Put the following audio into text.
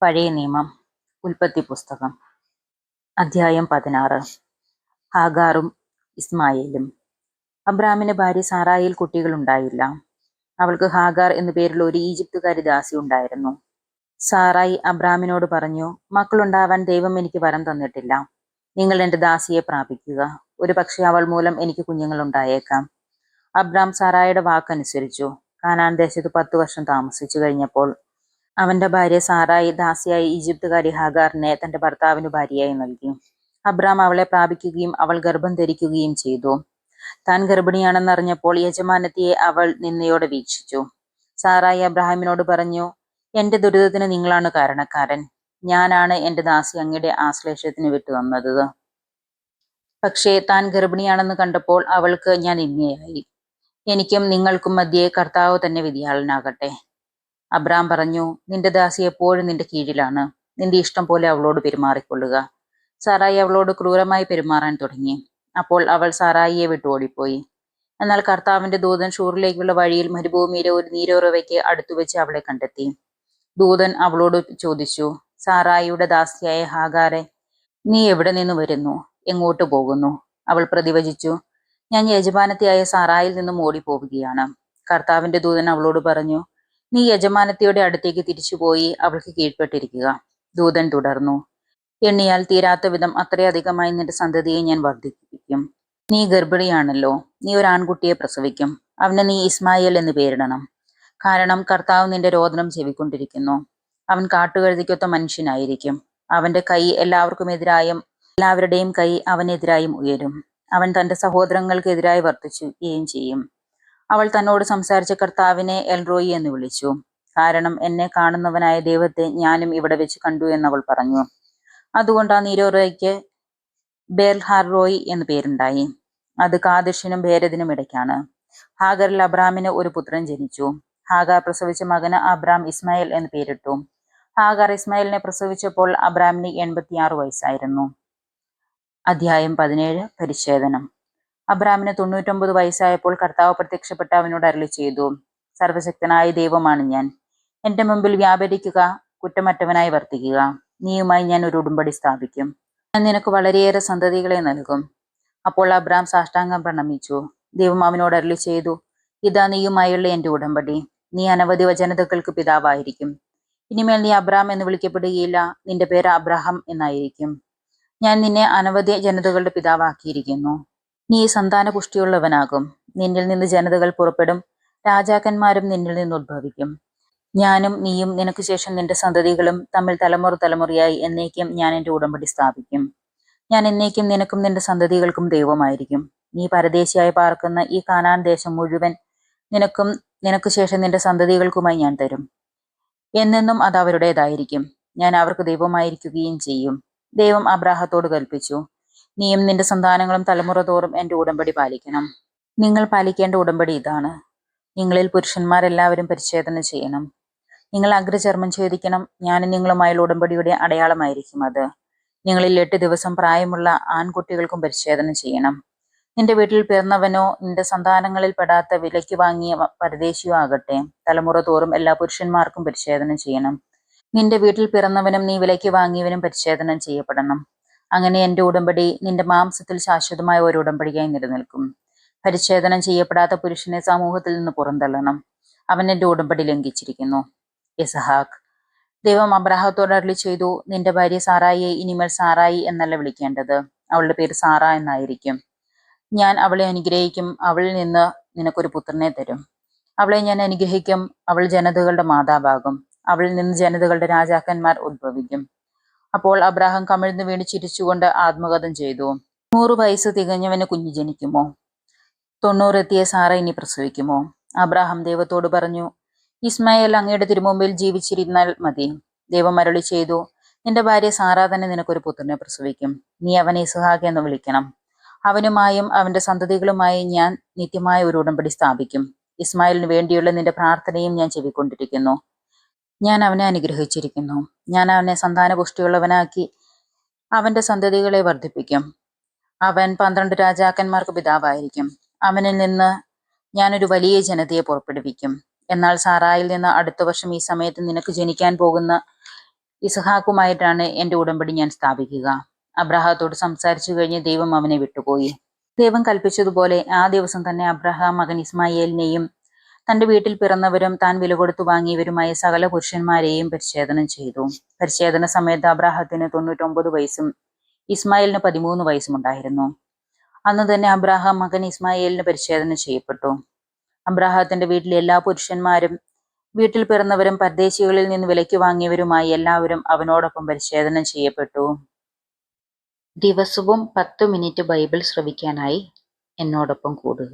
പഴയ നിയമം ഉൽപ്പത്തി പുസ്തകം അധ്യായം 16. ഹാഗാറും ഇസ്മായേലും. അബ്രാമിന് ഭാര്യ സാറായിൽ കുട്ടികളുണ്ടായില്ല. അവൾക്ക് ഹാഗാർ എന്നു പേരുള്ള ഒരു ഈജിപ്തുകാരി ദാസി ഉണ്ടായിരുന്നു. സാറായി അബ്രാമിനോട് പറഞ്ഞു, മക്കളുണ്ടാവാൻ ദൈവം എനിക്ക് വരം തന്നിട്ടില്ല. നിങ്ങൾ എൻ്റെ ദാസിയെ പ്രാപിക്കുക. ഒരു പക്ഷേ അവൾ മൂലം എനിക്ക് കുഞ്ഞുങ്ങൾ ഉണ്ടായേക്കാം. അബ്രാം സാറായുടെ വാക്കനുസരിച്ചു. കാനാൻ ദേശത്ത് 10 വർഷം താമസിച്ചു കഴിഞ്ഞപ്പോൾ അവന്റെ ഭാര്യ സാറായി ദാസിയായി ഈജിപ്തുകാരി ഹാഗാറിനെ തന്റെ ഭർത്താവിന് ഭാര്യയായി നൽകി. അബ്രാം അവളെ പ്രാപിക്കുകയും അവൾ ഗർഭം ധരിക്കുകയും ചെയ്തു. താൻ ഗർഭിണിയാണെന്നറിഞ്ഞപ്പോൾ യജമാനത്തിയെ അവൾ നിന്നയോടെ വീക്ഷിച്ചു. സാറായി അബ്രാഹാമിനോട് പറഞ്ഞു, എന്റെ ദുരിതത്തിന് നിങ്ങളാണ് കാരണക്കാരൻ. ഞാനാണ് എന്റെ ദാസി അങ്ങയുടെ ആശ്ലേഷത്തിന് വിട്ടുതന്നത്. പക്ഷേ താൻ ഗർഭിണിയാണെന്ന് കണ്ടപ്പോൾ അവൾക്ക് ഞാൻ നിന്ദയായി. എനിക്കും നിങ്ങൾക്കും മധ്യേ കർത്താവ് തന്നെ വിധിയാളനാകട്ടെ. അബ്രാം പറഞ്ഞു, നിന്റെ ദാസി എപ്പോഴും നിന്റെ കീഴിലാണ്. നിന്റെ ഇഷ്ടം പോലെ അവളോട് പെരുമാറിക്കൊള്ളുക. സാറായി അവളോട് ക്രൂരമായി പെരുമാറാൻ തുടങ്ങി. അപ്പോൾ അവൾ സാറായിയെ വിട്ടു ഓടിപ്പോയി. എന്നാൽ കർത്താവിന്റെ ദൂതൻ ഷൂറിലേക്കുള്ള വഴിയിൽ മരുഭൂമിയിലെ ഒരു നീരുറവയ്ക്ക് അടുത്തുവെച്ച് അവളെ കണ്ടെത്തി. ദൂതൻ അവളോട് ചോദിച്ചു, സാറായിയുടെ ദാസിയായ ഹാഗാറെ, നീ എവിടെ നിന്ന് വരുന്നു? എങ്ങോട്ട് പോകുന്നു? അവൾ പ്രതിവചിച്ചു, ഞാൻ യജമാനത്തിയായ സാറായിൽ നിന്നും ഓടിപ്പോവുകയാണ്. കർത്താവിന്റെ ദൂതൻ അവളോട് പറഞ്ഞു, നീ യജമാനത്തിയുടെ അടുത്തേക്ക് തിരിച്ചുപോയി അവൾക്ക് കീഴ്പ്പെട്ടിരിക്കുക. ദൂതൻ തുടർന്നു, എണ്ണിയാൽ തീരാത്ത വിധം അത്രയധികമായി നിന്റെ സന്തതിയെ ഞാൻ വർദ്ധിപ്പിക്കും. നീ ഗർഭിണിയാണല്ലോ. നീ ഒരു ആൺകുട്ടിയെ പ്രസവിക്കും. അവന് നീ ഇസ്മായേൽ എന്ന് പേരിടണം. കാരണം കർത്താവ് നിന്റെ രോദനം ചെവിക്കൊണ്ടിരിക്കുന്നു. അവൻ കാട്ടുകഴുതിക്കൊത്ത മനുഷ്യനായിരിക്കും. അവന്റെ കൈ എല്ലാവരുടെയും കൈ അവനെതിരായും ഉയരും. അവൻ തന്റെ സഹോദരങ്ങൾക്കെതിരായി വർദ്ധിക്കുകയും ചെയ്യും. അവൾ തന്നോട് സംസാരിച്ച കർത്താവിനെ എൽറോയി എന്ന് വിളിച്ചു. കാരണം എന്നെ കാണുന്നവനായ ദൈവത്തെ ഞാനും ഇവിടെ വെച്ച് കണ്ടു എന്നവൾ പറഞ്ഞു. അതുകൊണ്ട് ആ നീരുറവയ്ക്ക് ബേൽഹാർറോയി എന്ന് പേരുണ്ടായി. അത് കാദിഷിനും ഭേരദിനും ഇടയ്ക്കാണ്. ഹാഗറിൽ അബ്രാമിന് ഒരു പുത്രൻ ജനിച്ചു. ഹാഗാർ പ്രസവിച്ച മകന് അബ്രാം ഇസ്മായേൽ എന്ന് പേരിട്ടു. ഹാഗാർ ഇസ്മായേലിനെ പ്രസവിച്ചപ്പോൾ അബ്രാമിന് 86 വയസ്സായിരുന്നു. അധ്യായം 17. പരിച്ഛേദനം. അബ്രാമിന് 99 വയസ്സായപ്പോൾ കർത്താവ് പ്രത്യക്ഷപ്പെട്ട് അവനോട് അരുളി ചെയ്തു, സർവശക്തനായ ദൈവമാണ് ഞാൻ. എന്റെ മുമ്പിൽ വ്യാപരിക്കുക, കുറ്റമറ്റവനായി വർത്തിക്കുക. നീയുമായി ഞാൻ ഒരു ഉടമ്പടി സ്ഥാപിക്കും. ഞാൻ നിനക്ക് വളരെയേറെ സന്തതികളെ നൽകും. അപ്പോൾ അബ്രാം സാഷ്ടാംഗം പ്രണമിച്ചു. ദൈവം അവനോട് അരുളി ചെയ്തു, ഇതാ നീയുമായുള്ള എന്റെ ഉടമ്പടി. നീ അനവധി ജനതകൾക്ക് പിതാവായിരിക്കും. ഇനിമേൽ നീ അബ്രാം എന്ന് വിളിക്കപ്പെടുകയില്ല. നിന്റെ പേര് അബ്രാഹാം എന്നായിരിക്കും. ഞാൻ നിന്നെ അനവധി ജനതകളുടെ പിതാവാക്കിയിരിക്കുന്നു. നീ സന്താന പുഷ്ടിയുള്ളവനാകും. നിന്നിൽ നിന്ന് ജനതകൾ പുറപ്പെടും. രാജാക്കന്മാരും നിന്നിൽ നിന്ന് ഉദ്ഭവിക്കും. ഞാനും നീയും നിനക്ക് ശേഷം നിന്റെ സന്തതികളും തമ്മിൽ തലമുറയായി എന്നേക്കും ഞാൻ എൻ്റെ ഉടമ്പടി സ്ഥാപിക്കും. ഞാൻ എന്നേക്കും നിനക്കും നിന്റെ സന്തതികൾക്കും ദൈവമായിരിക്കും. നീ പരദേശിയായി പാർക്കുന്ന ഈ കാനാൻ ദേശം മുഴുവൻ നിനക്ക് ശേഷം നിന്റെ സന്തതികൾക്കുമായി ഞാൻ തരും. എന്നെന്നും അത് അവരുടേതായിരിക്കും. ഞാൻ അവർക്ക് ദൈവമായിരിക്കുകയും ചെയ്യും. ദൈവം അബ്രാഹത്തോട് കൽപ്പിച്ചു, നീയും നിന്റെ സന്താനങ്ങളും തലമുറ തോറും എൻ്റെ ഉടമ്പടി പാലിക്കണം. നിങ്ങൾ പാലിക്കേണ്ട ഉടമ്പടി ഇതാണ്. നിങ്ങളിൽ പുരുഷന്മാരെല്ലാവരും പരിച്ഛേദന ചെയ്യണം. നിങ്ങൾ അഗ്രചർമ്മം ഛേദിക്കണം. ഞാനും നിങ്ങളുമായുള്ള ഉടമ്പടിയുടെ അടയാളമായിരിക്കും അത്. നിങ്ങളിൽ 8 ദിവസം പ്രായമുള്ള ആൺകുട്ടികൾക്കും പരിച്ഛേദന ചെയ്യണം. നിന്റെ വീട്ടിൽ പിറന്നവനോ നിന്റെ സന്താനങ്ങളിൽ പെടാത്ത വിലയ്ക്ക് വാങ്ങിയ പരദേശിയോ ആകട്ടെ, തലമുറ തോറും എല്ലാ പുരുഷന്മാർക്കും പരിച്ഛേദന ചെയ്യണം. നിന്റെ വീട്ടിൽ പിറന്നവനും നീ വിലയ്ക്ക് വാങ്ങിയവനും പരിച്ഛേദനം ചെയ്യപ്പെടണം. അങ്ങനെ എൻ്റെ ഉടമ്പടി നിന്റെ മാംസത്തിൽ ശാശ്വതമായ ഒരു ഉടമ്പടിയായി നിലനിൽക്കും. പരിച്ഛേദനം ചെയ്യപ്പെടാത്ത പുരുഷനെ സമൂഹത്തിൽ നിന്ന് പുറന്തള്ളണം. അവൻ എൻ്റെ ഉടമ്പടി ലംഘിച്ചിരിക്കുന്നു. ഇസഹാക്ക്. ദൈവം അബ്രാഹത്തോട് അരുളി ചെയ്തു, നിന്റെ ഭാര്യ സാറായിയെ ഇനിമേൽ സാറായി എന്നല്ല വിളിക്കേണ്ടത്. അവളുടെ പേര് സാറ എന്നായിരിക്കും. ഞാൻ അവളെ അനുഗ്രഹിക്കും. അവളിൽ നിന്ന് നിനക്കൊരു പുത്രനെ തരും. അവളെ ഞാൻ അനുഗ്രഹിക്കും. അവൾ ജനതകളുടെ മാതാവാകും. അവളിൽ നിന്ന് ജനതകളുടെ രാജാക്കന്മാർ ഉദ്ഭവിക്കും. അപ്പോൾ അബ്രാഹാം കമിഴ്ന്നു വീണ് ചിരിച്ചുകൊണ്ട് ആത്മഗതം ചെയ്തു. 100 വയസ്സ് തികഞ്ഞവന് കുഞ്ഞ് ജനിക്കുമോ? 90 എത്തിയ സാറ ഇനി പ്രസവിക്കുമോ? അബ്രാഹാം ദൈവത്തോട് പറഞ്ഞു, ഇസ്മായേൽ അങ്ങയുടെ തിരുമുമ്പിൽ ജീവിച്ചിരുന്നാൽ മതി. ദൈവം അരുളി ചെയ്തു, നിന്റെ ഭാര്യ സാറ തന്നെ നിനക്കൊരു പുത്രനെ പ്രസവിക്കും. നീ അവനെ ഇസ്ഹാക്ക് എന്ന് വിളിക്കണം. അവനുമായും അവന്റെ സന്തതികളുമായി ഞാൻ നിത്യമായ ഒരു ഉടമ്പടി സ്ഥാപിക്കും. ഇസ്മായിലിന് വേണ്ടിയുള്ള നിന്റെ പ്രാർത്ഥനയും ഞാൻ ചെവിക്കൊണ്ടിരിക്കുന്നു. ഞാൻ അവനെ അനുഗ്രഹിച്ചിരിക്കുന്നു. ഞാൻ അവനെ സന്താനപുഷ്ടിയുള്ളവനാക്കി അവന്റെ സന്തതികളെ വർദ്ധിപ്പിക്കും. അവൻ 12 രാജാക്കന്മാർക്ക് പിതാവായിരിക്കും. അവനിൽ നിന്ന് ഞാനൊരു വലിയ ജനതയെ പുറപ്പെടുവിക്കും. എന്നാൽ സാറായിൽ നിന്ന് അടുത്ത വർഷം ഈ സമയത്ത് നിനക്ക് ജനിക്കാൻ പോകുന്ന ഇസഹാക്കുമായിട്ടാണ് എൻ്റെ ഉടമ്പടി ഞാൻ സ്ഥാപിക്കുക. അബ്രാഹത്തോട് സംസാരിച്ചു കഴിഞ്ഞ് ദൈവം അവനെ വിട്ടുപോയി. ദൈവം കൽപ്പിച്ചതുപോലെ ആ ദിവസം തന്നെ അബ്രഹാം മകൻ ഇസ്മായേലിനെയും തന്റെ വീട്ടിൽ പിറന്നവരും താൻ വില കൊടുത്തു വാങ്ങിയവരുമായ സകല പുരുഷന്മാരെയും പരിച്ഛേദനം ചെയ്തു. പരിച്ഛേദന സമയത്ത് അബ്രാഹത്തിന് 99 വയസ്സും ഇസ്മായേലിന് 13 വയസ്സും ഉണ്ടായിരുന്നു. അന്ന് തന്നെ അബ്രാഹാം മകൻ ഇസ്മായേലിന് പരിച്ഛേദന ചെയ്യപ്പെട്ടു. അബ്രാഹത്തിന്റെ വീട്ടിലെ എല്ലാ പുരുഷന്മാരും വീട്ടിൽ പിറന്നവരും പരദേശികളിൽ നിന്ന് വിലയ്ക്ക് വാങ്ങിയവരുമായി എല്ലാവരും അവനോടൊപ്പം പരിച്ഛേദനം ചെയ്യപ്പെട്ടു. ദിവസവും 10 മിനിറ്റ് ബൈബിൾ ശ്രവിക്കാനായി എന്നോടൊപ്പം കൂടുക.